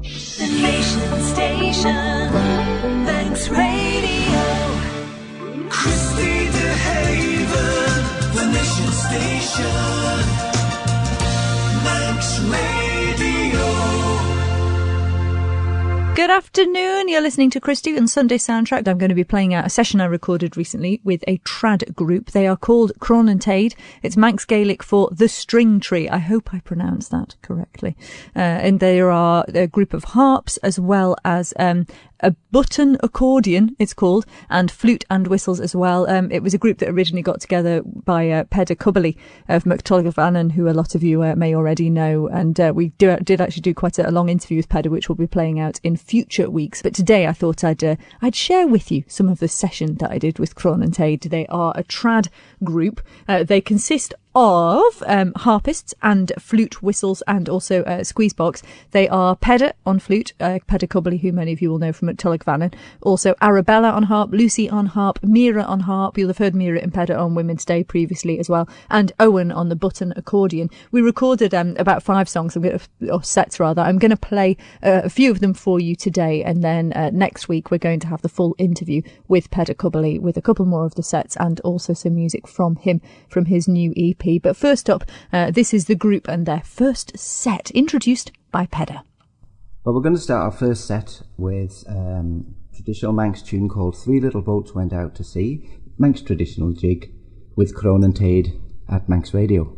The Nation Station, Manx Radio. Christy DeHaven, The Nation Station, Manx Radio. Good afternoon, you're listening to Christy and Sunday Soundtrack. I'm going to be playing out a session I recorded recently with a trad group. They are called Croan Yn Tead. It's Manx Gaelic for the string tree. I hope I pronounced that correctly. And there are a group of harps as well as a button accordion, it's called, and flute and whistles as well. It was a group that originally got together by Peddyr Cubberley of Cubberley, who a lot of you may already know. And we did actually do quite a long interview with Peddyr, which we'll be playing out in future weeks. But today I thought I'd share with you some of the session that I did with Croan Yn Tead. They are a trad group. They consist of harpists and flute, whistles, and also squeeze box. They are Peddyr on flute, Peddyr Cubberley, who many of you will know from Cubberley, also Arabella on harp, Lucy on harp, Mira on harp. You'll have heard Mira and Peddyr on Women's Day previously as well, and Owen on the button accordion. We recorded about 5 songs, or sets rather. I'm going to play a few of them for you today, and then next week we're going to have the full interview with Peddyr Cubberley with a couple more of the sets and also some music from him from his new EP. But first up, this is the group and their first set, introduced by Peddyr. Well, we're going to start our first set with a traditional Manx tune called Three Little Boats Went Out to Sea, Manx traditional jig, with Croan Yn Tead at Manx Radio.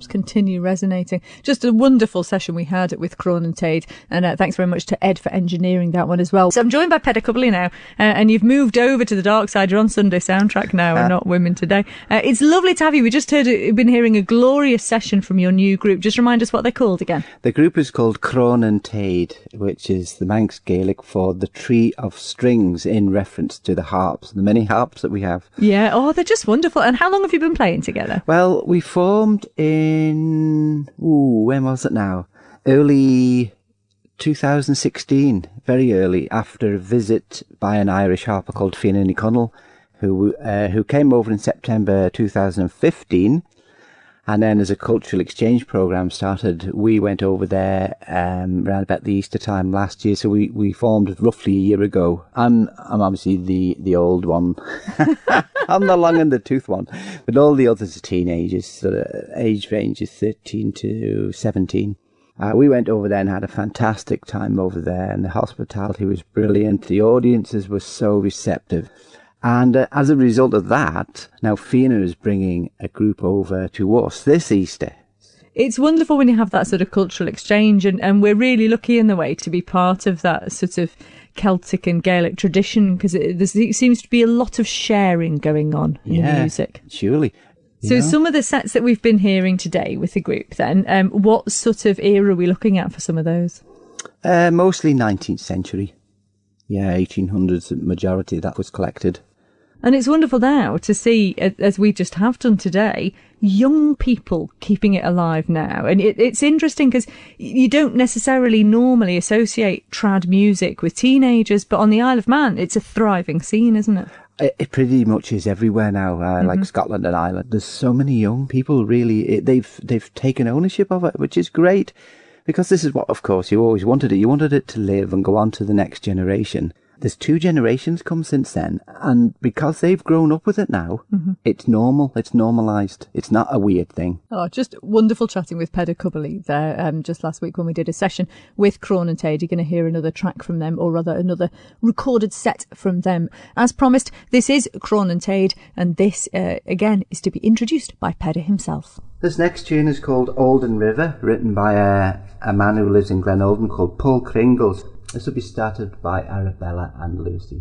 Continue resonating. Just a wonderful session we had with Croan Yn Tead, and thanks very much to Ed for engineering that one as well. So I'm joined by Peddyr Cubberley now, and you've moved over to the dark side. You're on Sunday Soundtrack now and not Women Today. It's lovely to have you. We just been hearing a glorious session from your new group. Just remind us what they're called again. The group is called Croan Yn Tead, which is the Manx Gaelic for the tree of strings, in reference to the harps, the many harps that we have. Yeah, oh, they're just wonderful. And how long have you been playing together? Well, we formed in, when was it now? Early 2016, very early, after a visit by an Irish harper called Fiana, who came over in September 2015 And then as a cultural exchange programme started, we went over there around about the Easter time last year. So we formed roughly a year ago. I'm obviously the old one. I'm the long in the tooth one. But all the others are teenagers. So the age range is 13 to 17. We went over there and had a fantastic time over there. And the hospitality was brilliant. The audiences were so receptive. And as a result of that, now Fiana is bringing a group over to us this Easter. It's wonderful when you have that sort of cultural exchange, and we're really lucky in the way to be part of that sort of Celtic and Gaelic tradition, because there seems to be a lot of sharing going on in the music. Surely. So some of the sets that we've been hearing today with the group then, what sort of era are we looking at for some of those? Mostly 19th century. Yeah, 1800s, the majority of that was collected. And it's wonderful now to see, as we just have done today, young people keeping it alive now. And it's interesting because you don't necessarily normally associate trad music with teenagers, but on the Isle of Man, it's a thriving scene, isn't it? It pretty much is everywhere now, like Scotland and Ireland. There's so many young people, really. They've taken ownership of it, which is great. Because this is what, of course, you always wanted it. You wanted it to live and go on to the next generation. There's 2 generations come since then, and because they've grown up with it now, it's normal, it's normalised, it's not a weird thing. Oh, just wonderful chatting with Peddyr Cubberley there just last week when we did a session with Croan Yn Tead. You're going to hear another track from them, or rather another recorded set from them. As promised, this is Croan Yn Tead, and this, again, is to be introduced by Peddyr himself. This next tune is called Alden River, written by a man who lives in Glen Alden called Paul Kringles. This will be started by Arabella and Lucy.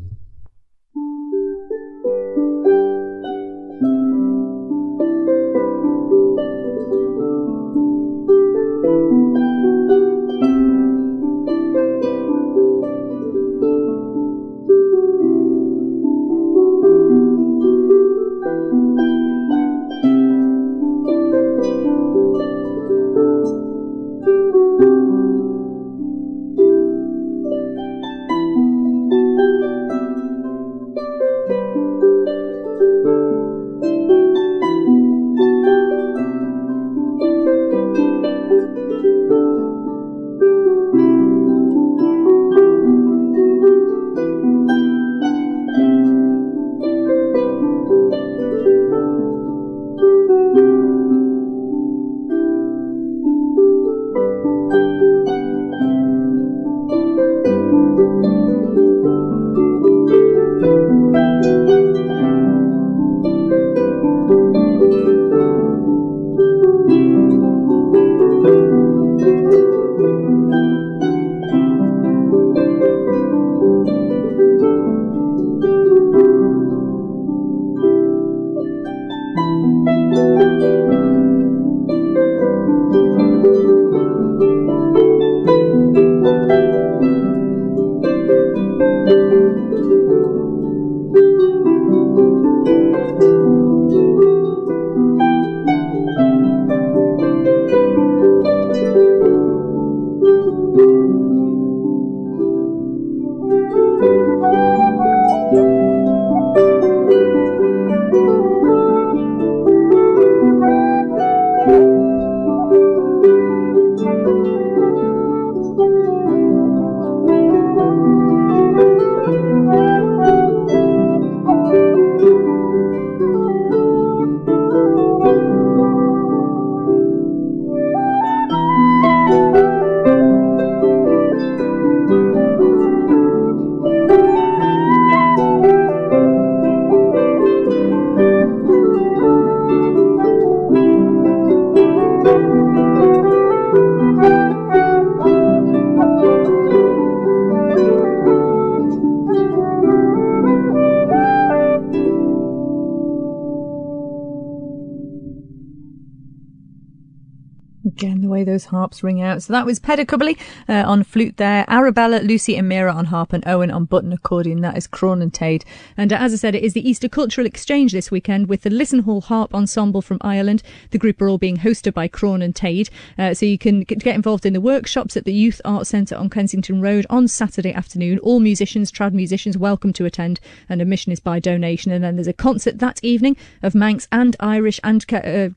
Again, the way those harps ring out. So that was Peddyr Cubberley on flute there, Arabella, Lucy and Mira on harp, and Owen on button accordion. That is Croan Yn Tead. And as I said, it is the Easter Cultural Exchange this weekend with the Lissenhall Harp Ensemble from Ireland. The group are all being hosted by Croan Yn Tead. So you can get involved in the workshops at the Youth Arts Centre on Kensington Road on Saturday afternoon. All musicians, trad musicians, welcome to attend, and admission is by donation. And then there's a concert that evening of Manx and Irish and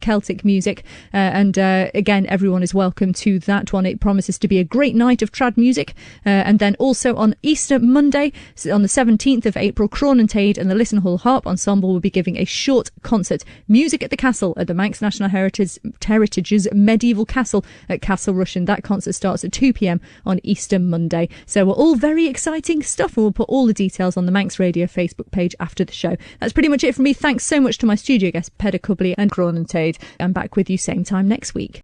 Celtic music. Again, everyone is welcome to that one. It promises to be a great night of trad music. And then also on Easter Monday, on the 17th of April, Croan Yn Tead and the Lissenhall Harp Ensemble will be giving a short concert. Music at the Castle at the Manx National Heritage's medieval castle at Castle Rushen. That concert starts at 2 p.m. on Easter Monday. So we're all very exciting stuff, and we'll put all the details on the Manx Radio Facebook page after the show. That's pretty much it from me. Thanks so much to my studio guests, Peddyr Cubberley and Croan Yn Tead. I'm back with you same time next week.